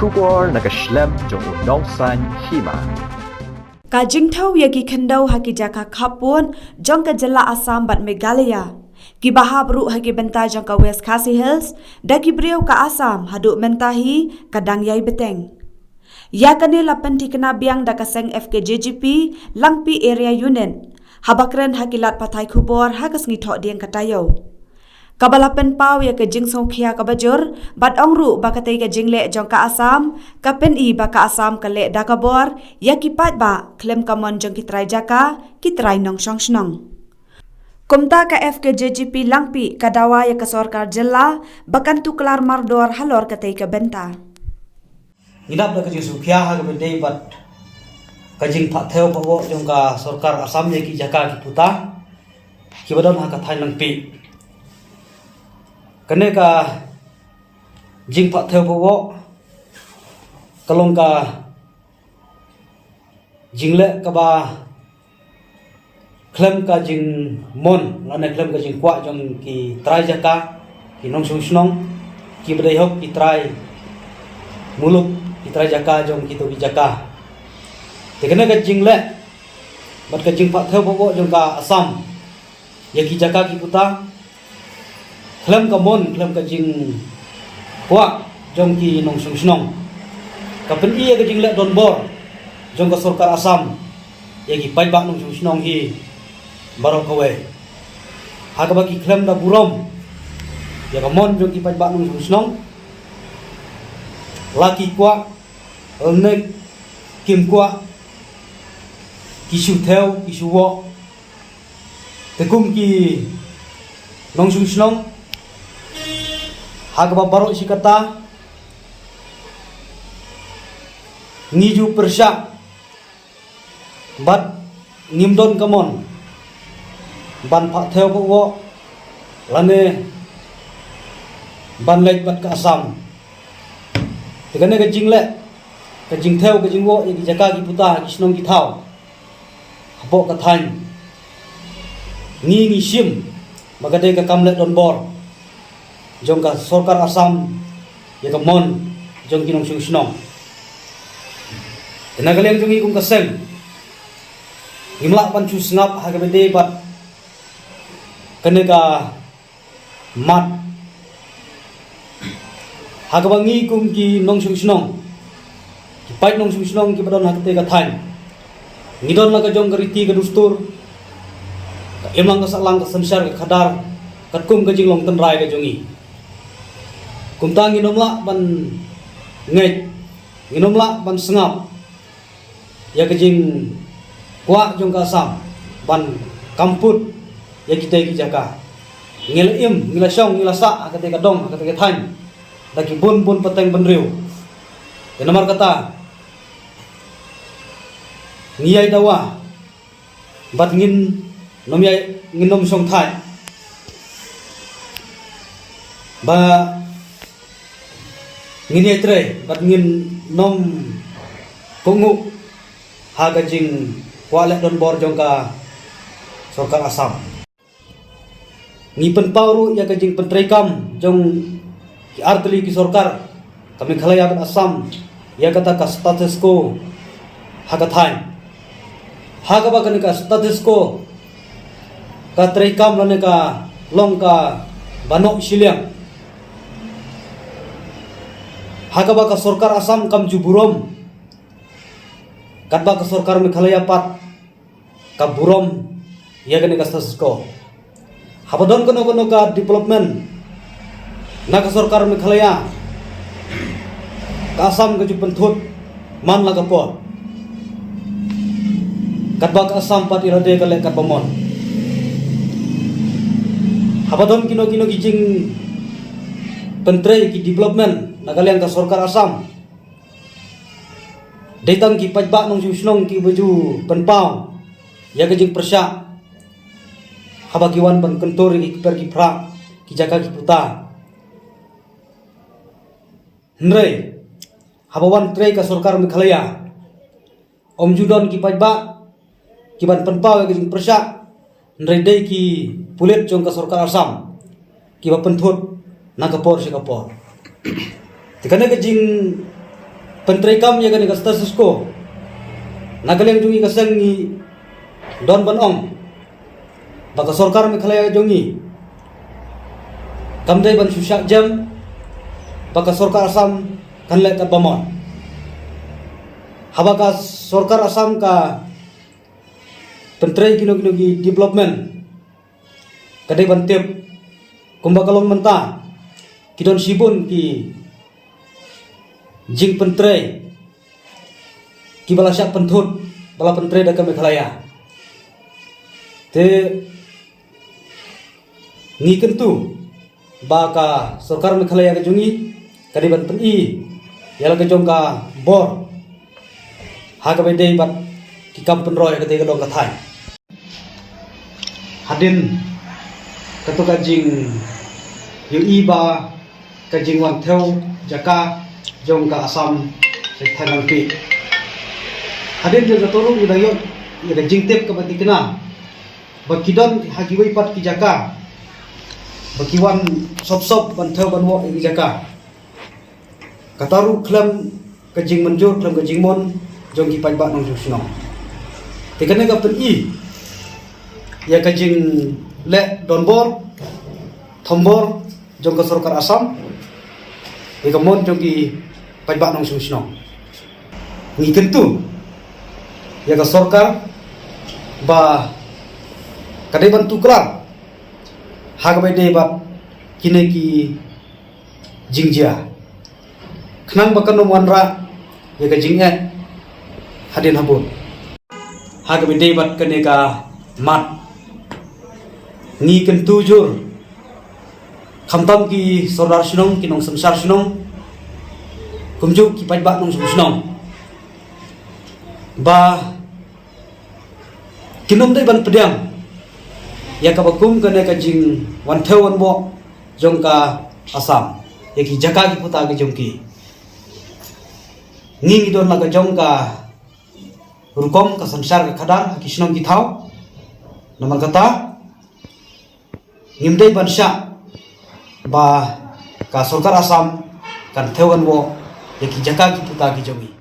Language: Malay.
kubor nakaslem jong unongsan hima. Kajing thau yagi khandau haki jaka khapun jong ka jala Assam bat Meghalaya. Ki bahabru haki benta jong ka West Khasi Hills daki brio ka Assam hadu mentahi kadang yai beteng. Ya kane lapan ti kena biang da kaseng FKJGP langpi area unit. Habakren hakilat patai kubor hakas ngithok diang katayo. Kabalapen pau ya ke jing songkhia ka bajur bat ongru bakatai ka jingle jong ka Assam ka pen ba ka Assam ka le da ka bor ya ki pat ba klem ka mon jong ki trai jaka ki trai nong shong shnong. Kumta ka FKJGP langpi kadawa ya ka sorkar jilla bakan tu kelar mardor halor katai ka benta. Inap da kajing sukhiya ha ka dei bat kajing pha theo pawo jong ka sorkar Assam ye ki jaka ki puta ki badon ha ka thai langpi kene ka jing pha theo pawo kalong ka jingle ka ba klem ka jing mon lane klem ka jing kwa jong ki trai jaka ki nong snong ki badai hok ki trai muluk ki trai jaka jong ki to ki jaka te kene ka jingle bat ka jing pha theo pawo jong ka Assam ye ki jaka ki puta klem ka mon klem ka jing kwa jong ki nong snong ka pen ia ka jing le don bor jong ka sorkar Assam ye ki pai ba nong snong hi barok kawe ha ka ba ki klem da burom ya ka mon jong ki pai ba nong snong laki kwa nek kim kwa kisu theo kisu wo te kum ki nong snong hak babaro sikata ngiju persya bat ngimdon kamon ban pha theo ko wo lane ban lek bat ka Assam tegane ka jingle ka jing theo ka jing wo ki jaka ki puta ki snong ki thau habo ka than ngi sim magade ka kamle don bor jong ka sorkar Assam ya ka mon jong kinong snong tenagaleng jong ikung kaseng himla pan chu snap ha ka bede bat kene ka mat ha ka bangi kum ki nong snong ki pai nong snong ki badon ha ka te ka than ngidon la ka jong ka riti ka dustur ka emlang ka salang ka samsar ka khadar kat kum ka jing long tan rai ka jongi kumta nginomla ban ngai nginomla ban sengap ya kejing kwa jong ka Assam ban kamput ya kita ki jaka ngel im ngila song ngila sa akate ka dong akate ka than daki bun pateng benriu ya nomor kata ngiyai dawa bat ngin nomyai nginom song thai ba ngini tre bat ngin nom kungu haga jing wala don bor jong ka sorkar Assam ngi pen pauru ya ka jing pentrei kam jong ki artli ki sorkar kami khalaya bat Assam ya kata ka status ko haga thain haga ba ka status ko ka trei kam lane ka long ka banok siliang Hakaba ka sorkar Assam kam juburom katba ka sorkar Meghalaya pat ka burom ya gane ka status ko habadon kono ka development na ka sorkar Meghalaya ka Assam ka jupenthut man la ka por katba ka Assam pat irade ka le ka pamon habadon kino kijing pentrei ki development nagalian ka sorkar Assam datang ki pajba nong snong ki baju penpau ya kejing persya habagiwan ban kantor ki per ki pra ki jaka ki puta hnrei habawan trei ka sorkar Meghalaya om judon ki pajba ki ban penpau ya kejing persya hnrei dei ki pulet jong ka sorkar Assam ki ba penthut na kapor si kapor tikane kejing Penteri kam ya kan ka status ko. Nagaleng jungi kasang ni Don Banong. Baka sorkar me khalaya jungi. Kamdai ban susyak jam. Baka sorkar Asam kan le ka bamon. Habaka sorkar Asam ka Penteri kino-kino development. Kadai ban tip kumbakalong menta. Kidon sibun ki jing penteri ki bala syak penthut bala penteri da kami khalaya te ngi kentu ba ka sarkar me khalaya ka jungi kadi ban pen i yala ka jong ka bor ha ka bedei bat ki kam penroy ka te ka dong ka thai hadin katu ka jing yu i ba ka jing wan theo jaka jong ka Asam se thanang pi hadin je gatorung ida yo ida jingtep ka bati kena bakidon hagiwai pat ki jaka bakiwan sop ban theo ban wo ki jaka kataru klam ka jing manjur klam ka jing mon jong ki pat ba nong susno te kene ka pen i ya ka jing le donbor thombor jong ka sarkar Asam ikamon jogi pajbak nong susno ngi kentu ya ka sarkar ba kadai bantu klar hag bai de ba kine ki jingjia khnang bakan no wanra ya ka jinge hadin habun hag bai de bat kane ka mat ngi kentu jur khamtam ki sordar sinong ki nong samsar sinong kumju ki pajbak nong sinong ba kinom dai ban pedang ya ka bakum kane ka jing wan theo wan bo jong ka Asam ya ki jaka ki puta ki jong ki ngi don la ka jong ka rukom ka samsar ka khadar ki sinong ki thau namar kata ngimdai ban sha ba ka sarkar Asam kan thewan wo ya ki jaka ki puta ki jogi